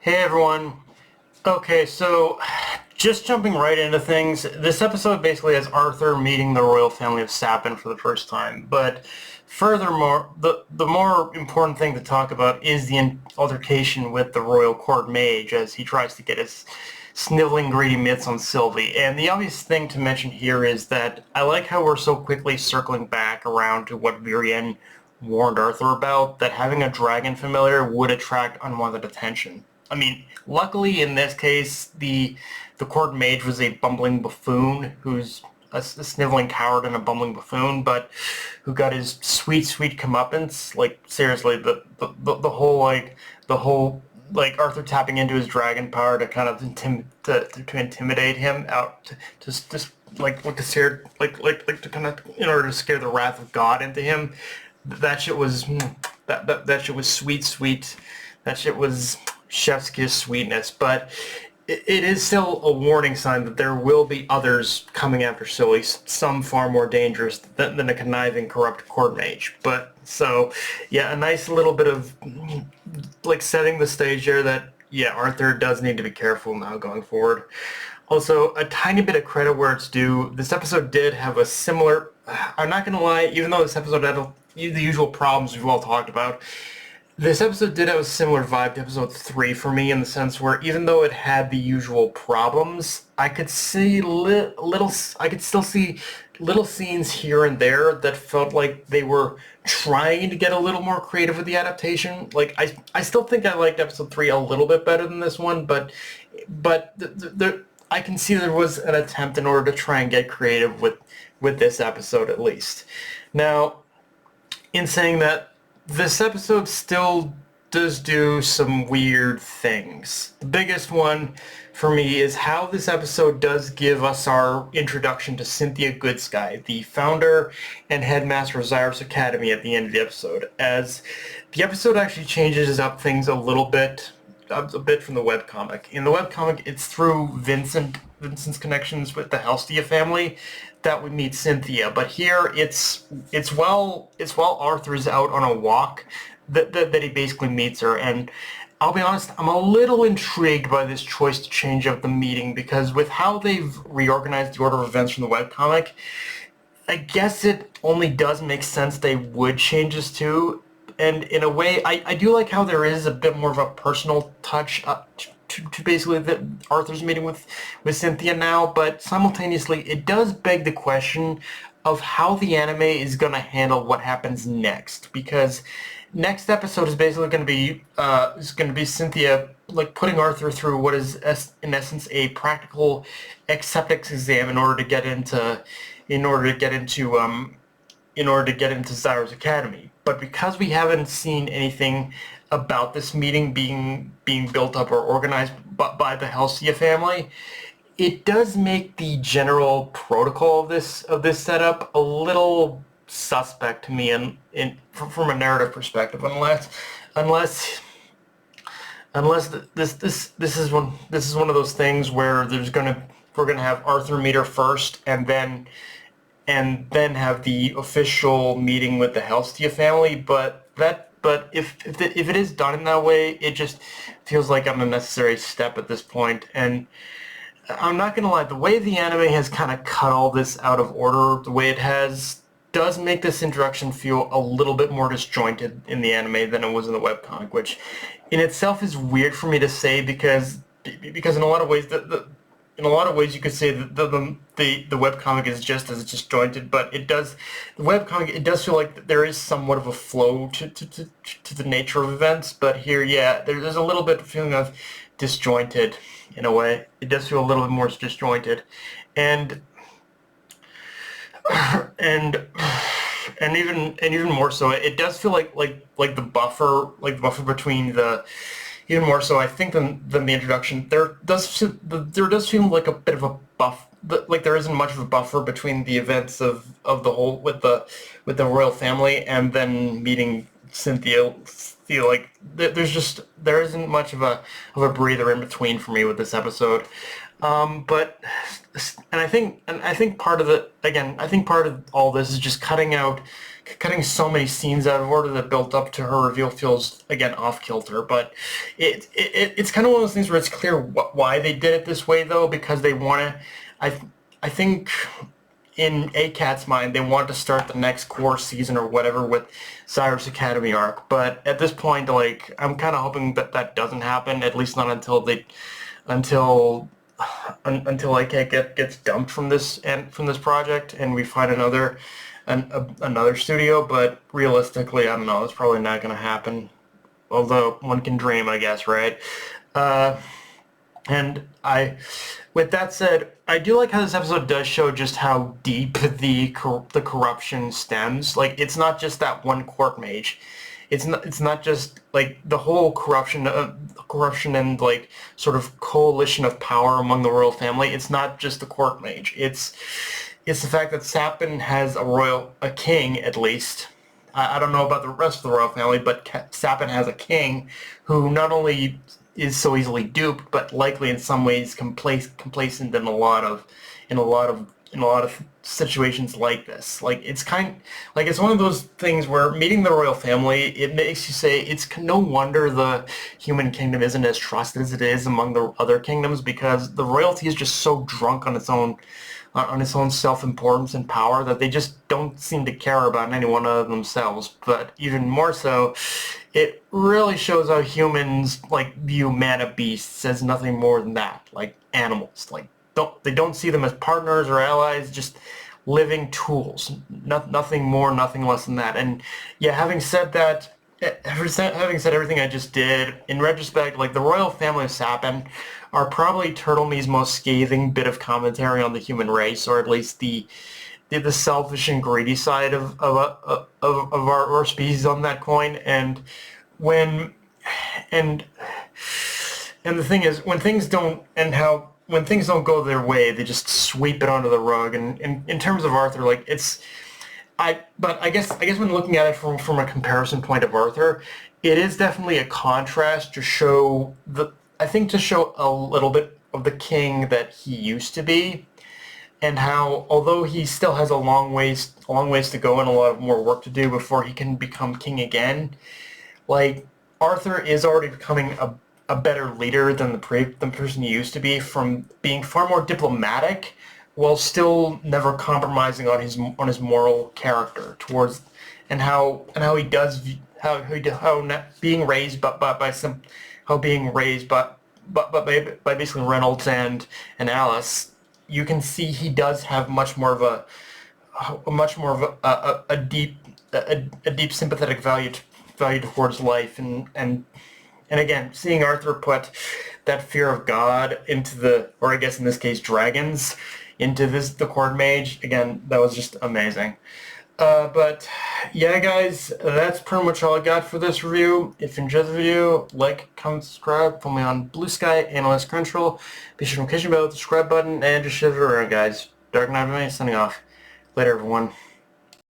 Hey everyone. Okay, so just jumping right into things, this episode basically has Arthur meeting the royal family of Sapin for the first time. But furthermore, the more important thing to talk about is the altercation with the royal court mage as he tries to get his sniveling greedy mitts on Sylvie. And the obvious thing to mention here is that I like how we're so quickly circling back around to what Virienne warned Arthur about, that having a dragon familiar would attract unwanted attention. I mean, luckily in this case, the court mage was a bumbling buffoon who's a sniveling coward and a bumbling buffoon, but who got his sweet comeuppance. Like seriously, the whole Arthur tapping into his dragon power to kind of to intimidate him out to just like to scare like to kind of in order to scare the wrath of God into him. That shit was that shit was sweet. That shit was chef's kiss sweetness, but it is still a warning sign that there will be others coming after Silly, some far more dangerous than a conniving, corrupt court mage. But, so, yeah, a nice little bit of, like, setting the stage there that, yeah, Arthur does need to be careful now going forward. Also, a tiny bit of credit where it's due. This episode did have a similar, I'm not going to lie, even though this episode had the usual problems we've all talked about, this episode did have a similar vibe to episode 3 for me in the sense where even though it had the usual problems, I could see I could still see little scenes here and there that felt like they were trying to get a little more creative with the adaptation. Like I still think I liked episode 3 a little bit better than this one, but I can see there was an attempt in order to try and get creative with this episode at least. Now, in saying that, this episode still does do some weird things. The biggest one for me is how this episode does give us our introduction to Cynthia Goodsky, the founder and headmaster of Xyrus Academy at the end of the episode, as the episode actually changes up things a bit from the webcomic. In the webcomic, it's through Vincent's connections with the Helstia family that we meet Cynthia, but here it's while Arthur's out on a walk that he basically meets her. And I'll be honest, I'm a little intrigued by this choice to change up the meeting, because with how they've reorganized the order of events from the webcomic, I guess it only does make sense they would change this too. And in a way, I do like how there is a bit more of a personal touch to basically Arthur's meeting with Cynthia now, but simultaneously it does beg the question of how the anime is going to handle what happens next, because next episode is basically going to be Cynthia like putting Arthur through what is in essence a practical acceptance exam in order to get into Xyrus Academy. But because we haven't seen anything about this meeting being built up or organized by the Helstia family, it does make the general protocol of this setup a little suspect to me from a narrative perspective, unless this is one of those things where we're gonna have Arthur meet her first and then have the official meeting with the Helstia family. But if it is done in that way, it just feels like an unnecessary step at this point. And I'm not gonna lie, the way the anime has kind of cut all this out of order, the way it has, does make this introduction feel a little bit more disjointed in the anime than it was in the webcomic, which in itself is weird for me to say because in a lot of ways you could say that the webcomic is just as disjointed, but the webcomic it does feel like there is somewhat of a flow to the nature of events, but here, yeah, there's a little bit of feeling of disjointed in a way. It does feel a little bit more disjointed, and even more so, it does feel like the buffer between the even more so, I think, than the introduction. There does seem like a bit of a like there isn't much of a buffer between the events of the whole with the royal family and then meeting Cynthia. Feel like there isn't much of a breather in between for me with this episode. But I think part of all this is just cutting out cutting so many scenes out of order that built up to her reveal feels, again, off kilter. But it's kind of one of those things where it's clear why they did it this way, though, because they want to. I think in ACAT's mind, they want to start the next core season or whatever with Cyrus Academy arc. But at this point, like, I'm kind of hoping that that doesn't happen, at least not until AK gets dumped from this project and we find another studio. But realistically, I don't know. It's probably not going to happen. Although one can dream, I guess, right? Uh, with that said, I do like how this episode does show just how deep the corruption stems. Like, it's not just that one court mage. It's not just like the whole corruption and like sort of coalition of power among the royal family. It's not just the court mage. It's the fact that Sapin has a king at least. I don't know about the rest of the royal family, but Sapin has a king who not only is so easily duped, but likely in some ways complacent in a lot of situations like this. Like, it's one of those things where meeting the royal family, it makes you say it's no wonder the human kingdom isn't as trusted as it is among the other kingdoms, because the royalty is just so drunk on its own self-importance and power that they just don't seem to care about anyone other than themselves. But even more so, it really shows how humans view mana beasts as nothing more than that, like animals. Like, they don't see them as partners or allies, just living tools. Nothing more, nothing less than that. And yeah, having said everything I just did, in retrospect, like, the royal family of Sapin are probably Turtle Me's most scathing bit of commentary on the human race, or at least the selfish and greedy side of our species on that coin. And when and and the thing is, when things don't go their way, they just sweep it under the rug. And in terms of Arthur, like, but I guess when looking at it from a comparison point of Arthur, it is definitely a contrast to show a little bit of the king that he used to be, and how, although he still has a long ways to go and a lot of more work to do before he can become king again, like, Arthur is already becoming a better leader than the person he used to be, from being far more diplomatic while still never compromising on his moral character towards, and how he does being raised by basically Reynolds and Alice. You can see he does have much more of a deep sympathetic value towards life, and again, seeing Arthur put that fear of God or I guess in this case dragons, into the court mage, again, that was just amazing. But yeah, guys, that's pretty much all I got for this review. If you enjoyed the video, like, comment, subscribe. Follow me on Blue Sky, Analyst Crunchyroll. Be sure to notification bell with the subscribe button, and just share it around, guys. Dark Knight of Me, signing off. Later, everyone.